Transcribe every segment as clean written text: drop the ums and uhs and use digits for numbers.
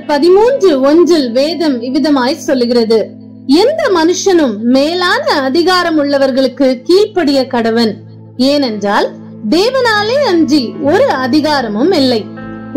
13:1 வேதம் இவ்விதமாய் சொல்லுகிறது, எந்த மனுஷனும் மேலான அதிகாரம் உள்ளவர்களுக்கு கீழ்ப்படிய கடவன். ஏனென்றால் தேவனாலே அன்றி ஒரு அதிகாரமும் இல்லை.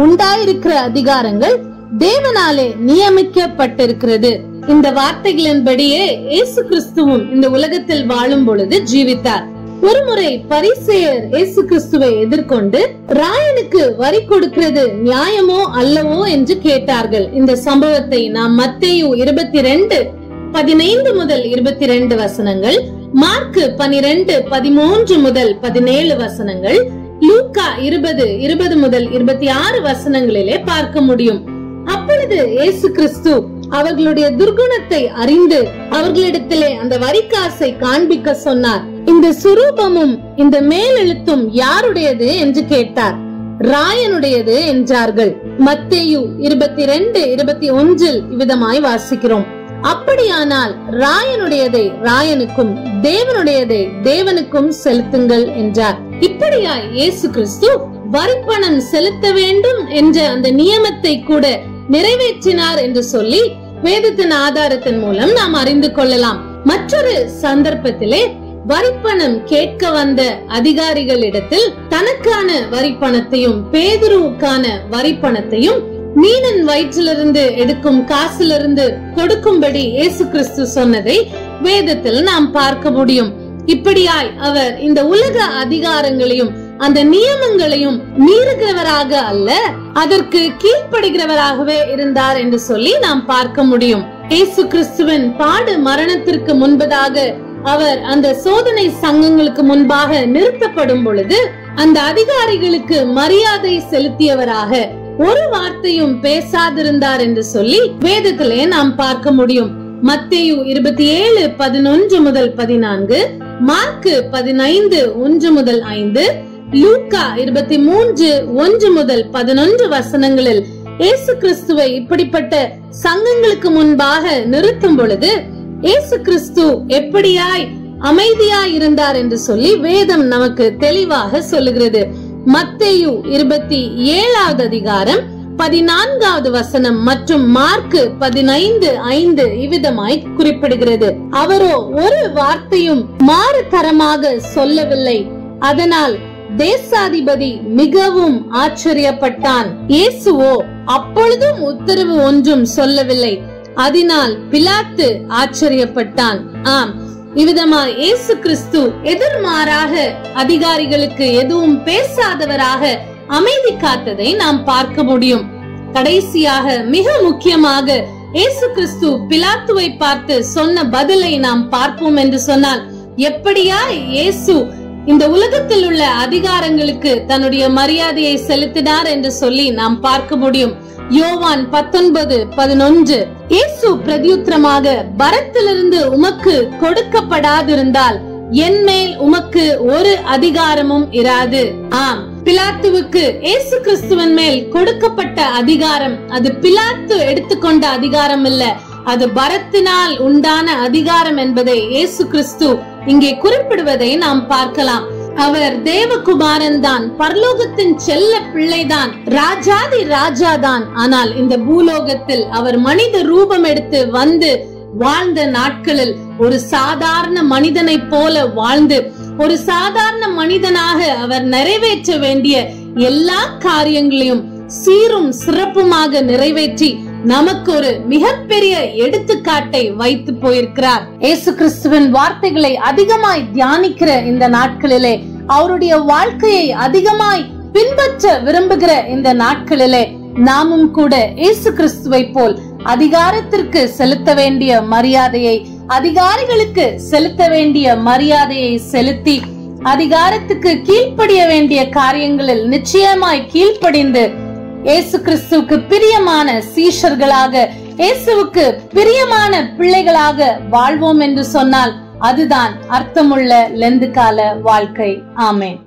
உண்டாயிருக்கிற அதிகாரங்கள் தேவனாலே நியமிக்கப்பட்டிருக்கிறது. இந்த வார்த்தைகளின்படியே இயேசு கிறிஸ்துவும் இந்த உலகத்தில் வாழும் பொழுது ஜீவித்தார். ஒருமுறை பரிசேயர் இயேசு கிறிஸ்துவை எதிர்கொண்டு ராயனுக்கு வரி கொடுக்கிறது நியாயமோ அல்லவோ என்று கேட்டார்கள். இந்த சம்பவத்தை நாம் மத்தேயு 22:15 முதல் 22 வசனங்கள், மார்க்கு 12:13 முதல் 17 வசனங்கள், லூக்கா 20:20 முதல் 26 வசனங்களிலே பார்க்க முடியும். அப்பொழுது இயேசு கிறிஸ்து அவர்களுடைய துர்குணத்தை அறிந்து அவர்களிடத்திலே அந்த வரிக்காசை காண்பிக்க சொன்னார். இந்த சுரூபமும் இந்த மேலெழுத்தும் யாருடையது என்று கேட்டார். ராயனுடையது என்றார்கள். மத்தேயு 22:21 இவ்விதமாய் வாசிக்கிறோம், அப்படியானால் ராயனுடையதை ராயனுக்கும் தேவனுடையதை தேவனுக்கும் செலுத்துங்கள் என்றார். இப்படியாய் இயேசு கிறிஸ்து வரிப்பணம் செலுத்த வேண்டும் என்ற அந்த நியமத்தை கூட நிறைவேற்றினார் என்று சொல்லி வேதத்தின் ஆதாரத்தின் மூலம் நாம் அறிந்து கொள்ளலாம். மற்றொரு சந்தர்ப்பத்திலே வரிப்பணம் கேட்க வந்த அதிகாரிகளிடத்தில் தனக்கான வரிப்பணத்தையும் பேதுருவுக்கான வரிப்பணத்தையும் மீனின் வயிற்றிலிருந்து எடுக்கும் காசிலிருந்து கொடுக்கும்படி இயேசு கிறிஸ்து சொன்னதை வேதத்தில் நாம் பார்க்க முடியும். இப்படியாய் அவர் இந்த உலக அதிகாரங்களையும் அந்த நியமங்களையும் மீறுகிறவராக அல்ல, அதற்கு கீழ்ப்படுகிறவராகவே இருந்தார் என்று சொல்லி நாம் பார்க்க முடியும். இயேசு கிறிஸ்துவின் பாடு மரணத்திற்கு முன்பதாக அவர் அந்த சோதனை சங்கங்களுக்கு முன்பாக நிறுத்தப்படும் பொழுது அந்த அதிகாரிகளுக்கு மரியாதை செலுத்தியவராக ஒரு வார்த்தையும் பேசாதிருந்தார் என்று சொல்லி வேதத்திலே நாம் பார்க்க முடியும். மத்தேயு 27:11 முதல் 14, மார்க்கு 15:1 முதல் 5, லூக்கா 23:1 முதல் 11 வசனங்களில் இயேசு கிறிஸ்துவை இப்படிப்பட்ட சங்கங்களுக்கு முன்பாக நிறுத்தும் பொழுது இயேசு கிறிஸ்து எப்படியாய் அமைதியாய் இருந்தார் என்று சொல்லி வேதம் நமக்கு தெளிவாக சொல்லுகிறது. மத்தேயு 27வது அதிகாரம் 14வது வசனம் மற்றும் மார்க்கு 15:5 இவ்விதமாய் குறிப்பிடுகிறது, அவரோ ஒரு வார்த்தையும் மாறு தரமாக சொல்லவில்லை. அதனால் தேசாதிபதி மிகவும் ஆச்சரியப்பட்டான். இயேசுவோ அப்பொழுதும் உத்தரவு ஒன்றும் சொல்லவில்லை. அதனால் பிலாத்து ஆச்சரியப்பட்டான். ஆம், இவ்விதமாய் இயேசு கிறிஸ்து எதிர்மாறாக அதிகாரிகளுக்கு எதுவும் பேசாதவராக அமைதி காத்ததை நாம் பார்க்க முடியும். கடைசியாக மிக முக்கியமாக இயேசு கிறிஸ்து பிலாத்துவை பார்த்து சொன்ன பதிலை நாம் பார்ப்போம் என்று சொன்னால், எப்படியா இயேசு இந்த உலகத்தில் உள்ள அதிகாரங்களுக்கு தன்னுடைய மரியாதையை செலுத்தினார் என்று சொல்லி நாம் பார்க்க முடியும். யோவான் 19:11, இயேசு பிரதியுத்தரமாக, பரத்திலிருந்து உமக்கு கொடுக்கப்படாதிருந்தால் என் மேல் உமக்கு ஒரு அதிகாரமும் இராது. ஆம், பிலாத்துவுக்கு இயேசு கிறிஸ்துவின் மேல் கொடுக்கப்பட்ட அதிகாரம் அது பிலாத்து எடுத்துக்கொண்ட அதிகாரம் இல்ல, அது பரத்தினால் உண்டான அதிகாரம் என்பதை இயேசு கிறிஸ்து இங்கே குறிப்பிடுவதை நாம் பார்க்கலாம். அவர் தேவகுமாரன் தான், பரலோகத்தின் செல்ல பிள்ளைதான், ராஜாதி ராஜாதான். ஆனால் இந்த பூலோகத்தில் அவர் மனித ரூபம் எடுத்து வந்து வாழ்ந்த நாட்களில் ஒரு சாதாரண மனிதனை போல வாழ்ந்து ஒரு சாதாரண மனிதனாக அவர் நிறைவேற்ற வேண்டிய எல்லா காரியங்களையும் சீரும் சிறப்புமாக நிறைவேற்றி நமக்கு ஒரு மிகப்பெரிய எடுத்துக்காட்டை வைத்து போயிருக்கிறார். இயேசு கிறிஸ்துவின் வார்த்தைகளை அதிகமாய் தியானிக்கிற இந்த நாட்களிலே, அவருடைய வாழ்க்கையை அதிகமாய் பின்பற்ற விரும்புகிற இந்த நாட்களிலே நாமும் கூட இயேசு கிறிஸ்துவை போல் அதிகாரத்திற்கு செலுத்த வேண்டிய மரியாதையை, அதிகாரிகளுக்கு செலுத்த வேண்டிய மரியாதையை செலுத்தி அதிகாரத்துக்கு கீழ்ப்படிய வேண்டிய காரியங்களில் நிச்சயமாய் கீழ்ப்படிந்து இயேசு கிறிஸ்துவுக்கு பிரியமான சீஷர்களாக, இயேசுவுக்கு பிரியமான பிள்ளைகளாக வாழ்வோம் என்று சொன்னால் அதுதான் அர்த்தமுள்ள லெந்து கால வாழ்க்கை. ஆமென்.